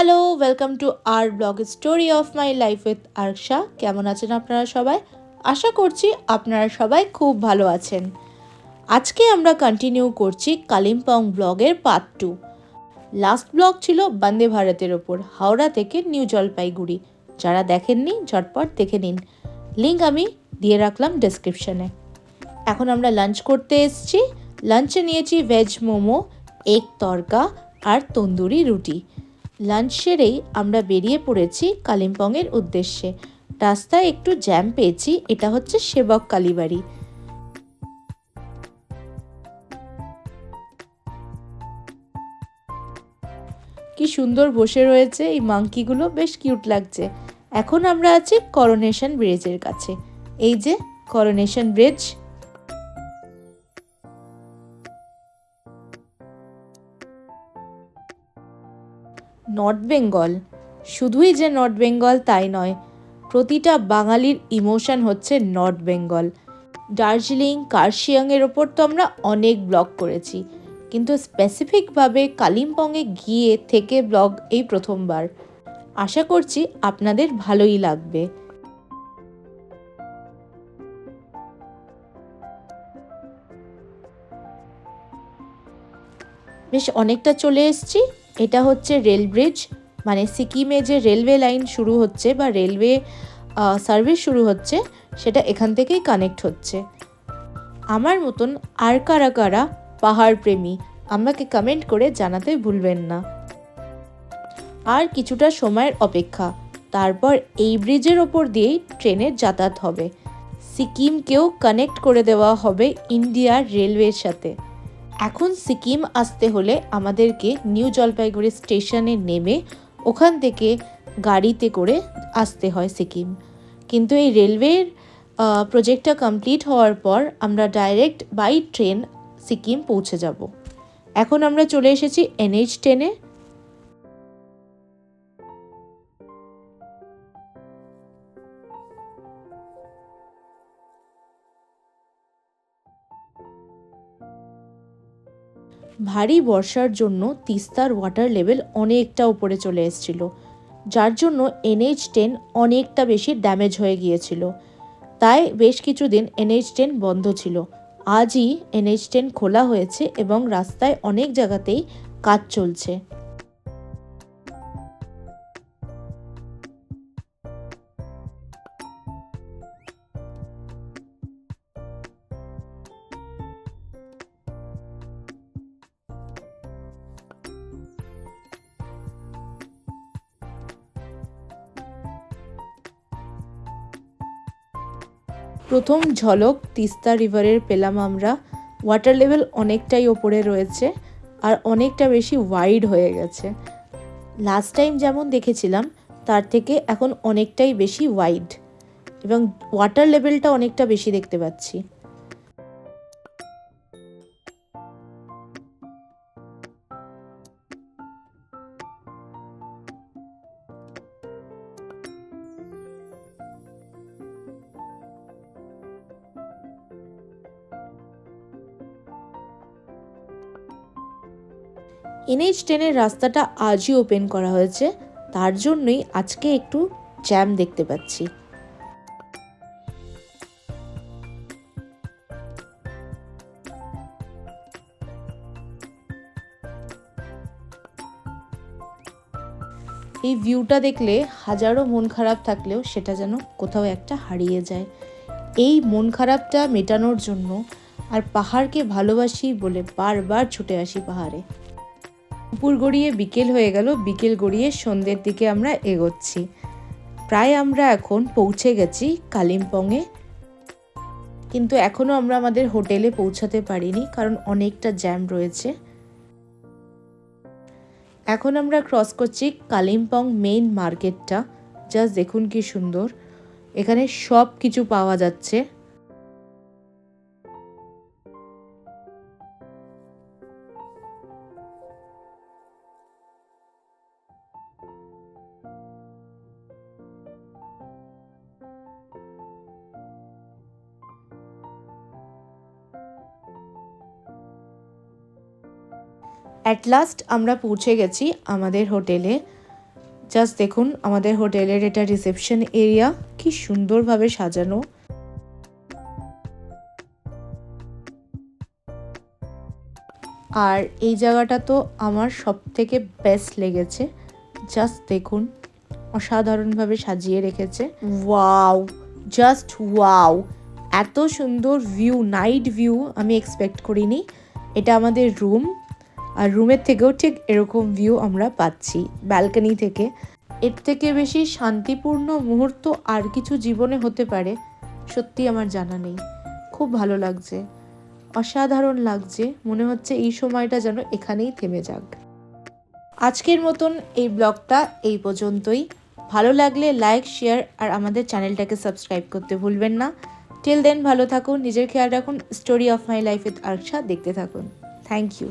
Hello, welcome to our blog story of my life with Arsha. কেমন আছেন আপনারা সবাই? আশা করছি আপনারা সবাই খুব ভালো আছেন। আজকে আমরা কন্টিনিউ করছি কালিম্পং ব্লগের পার্ট 2। লাস্ট ব্লগ ছিল বন্দে ভারতের ওপর, হাওড়া থেকে নিউ জলপাইগুড়ি। যারা দেখেননি ঝটপট দেখে নিন, লিঙ্ক আমি দিয়ে রাখলাম ডেসক্রিপশনে। এখন আমরা লাঞ্চ করতে এসেছি। লাঞ্চে নিয়েছি ভেজ মোমো, এগ তড়কা আর তন্দুরি রুটি। লাঞ্চ সেরেই আমরা বেরিয়ে পড়েছি কালিম্পংয়ের উদ্দেশ্যে। রাস্তায় একটু জ্যাম পেয়েছি, এটা হচ্ছে সেবক কালীবাড়ি। কি সুন্দর বসে রয়েছে এই মাংকিগুলো, বেশ কিউট লাগছে। এখন আমরা আছি করোনেশন ব্রিজের কাছে। এই যে করোনেশন ব্রিজ। নর্থ বেঙ্গল, শুধুই যে নর্থ বেঙ্গল তাই নয়, প্রতিটা বাঙালির ইমোশন হচ্ছে নর্থ বেঙ্গল। দার্জিলিং, কার্শিয়াংয়ের ওপর তো আমরা অনেক ব্লগ করেছি, কিন্তু স্পেসিফিকভাবে কালিম্পংয়ে গিয়ে থেকে ব্লগ এই প্রথমবার। আশা করছি আপনাদের ভালোই লাগবে। বেশ অনেকটা চলে এসেছি। এটা হচ্ছে রেল ব্রিজ, মানে সিকিমে যে রেলওয়ে লাইন শুরু হচ্ছে বা রেলওয়ে সার্ভিস শুরু হচ্ছে, সেটা এখান থেকেই কানেক্ট হচ্ছে। আমার মতন আর কারা কারা পাহাড় প্রেমী আমাকে কমেন্ট করে জানাতে ভুলবেন না। আর কিছুটা সময়ের অপেক্ষা, তারপর এই ব্রিজের ওপর দিয়েই ট্রেনের যাতায়াত হবে। সিকিমকেও কানেক্ট করে দেওয়া হবে ইন্ডিয়ার রেলওয়ের সাথে। এখন সিকিম আসতে হলে আমাদেরকে নিউ জলপাইগুড়ি স্টেশনে নেমে ওখান থেকে গাড়িতে করে আসতে হয় সিকিম। কিন্তু এই রেলওয়ের প্রজেক্টটা কমপ্লিট হওয়ার পর আমরা ডাইরেক্ট বাই ট্রেন সিকিম পৌঁছে যাব। এখন আমরা চলে এসেছি NH10-এ। ভারী বর্ষার জন্য তিস্তার ওয়াটার লেভেল অনেকটা উপরে চলে এসেছিল, যার জন্য NH10 অনেকটা বেশি ড্যামেজ হয়ে গিয়েছিল। তাই বেশ কিছুদিন NH10 বন্ধ ছিল। আজই NH10 খোলা হয়েছে এবং রাস্তায় অনেক জায়গাতেই কাজ চলছে। প্রথম ঝলক তিস্তা রিভারের পেলাম আমরা। ওয়াটার লেভেল অনেকটাই ওপরে রয়েছে আর অনেকটা বেশি ওয়াইড হয়ে গেছে। লাস্ট টাইম যেমন দেখেছিলাম তার থেকে এখন অনেকটাই বেশি ওয়াইড এবং ওয়াটার লেভেলটা অনেকটা বেশি দেখতে পাচ্ছি। NH10-এর রাস্তাটা আজই ওপেন করা হয়েছে, তার জন্যই আজকে একটু জ্যাম দেখতে পাচ্ছি। এই ভিউটা দেখলে হাজারো মন খারাপ থাকলেও সেটা যেন কোথাও একটা হারিয়ে যায়। এই মন খারাপটা মেটানোর জন্য আর পাহাড়কে ভালোবাসি বলে বারবার ছুটে আসি পাহাড়ে। দুপুর গড়িয়ে বিকেল হয়ে গেল, বিকেল গড়িয়ে সন্ধ্যের দিকে আমরা এগোচ্ছি। প্রায় আমরা এখন পৌঁছে গেছি কালিম্পংয়ে, কিন্তু এখনও আমরা আমাদের হোটেলে পৌঁছাতে পারিনি কারণ অনেকটা জ্যাম রয়েছে। এখন আমরা ক্রস করছি কালিম্পং মেইন মার্কেটটা। জাস্ট দেখুন কি সুন্দর, এখানে সব কিছু পাওয়া যাচ্ছে। অ্যাট লাস্ট আমরা পৌঁছে গেছি আমাদের হোটেলে। জাস্ট দেখুন আমাদের হোটেলের এটা রিসেপশন এরিয়া, কি সুন্দরভাবে সাজানো। আর এই জায়গাটা তো আমার সব থেকে বেস্ট লেগেছে। জাস্ট দেখুন অসাধারণভাবে সাজিয়ে রেখেছে। ওয়াও, জাস্ট ওয়াও, এত সুন্দর ভিউ, নাইট ভিউ আমি এক্সপেক্ট করিনি। এটা আমাদের রুম, আর রুমের থেকেও ঠিক এরকম ভিউ আমরা পাচ্ছি ব্যালকনি থেকে। এর থেকে বেশি শান্তিপূর্ণ মুহূর্ত আর কিছু জীবনে হতে পারে সত্যি আমার জানা নেই। খুব ভালো লাগছে, অসাধারণ লাগছে, মনে হচ্ছে এই সময়টা যেন এখানেই থেমে যাক। আজকের মতন এই ব্লগটা এই পর্যন্তই। ভালো লাগলে লাইক, শেয়ার আর আমাদের চ্যানেলটাকে সাবস্ক্রাইব করতে ভুলবেন না। টিল দেন ভালো থাকুন, নিজের খেয়াল রাখুন। Story of my life with Arsha দেখতে থাকুন। Thank you.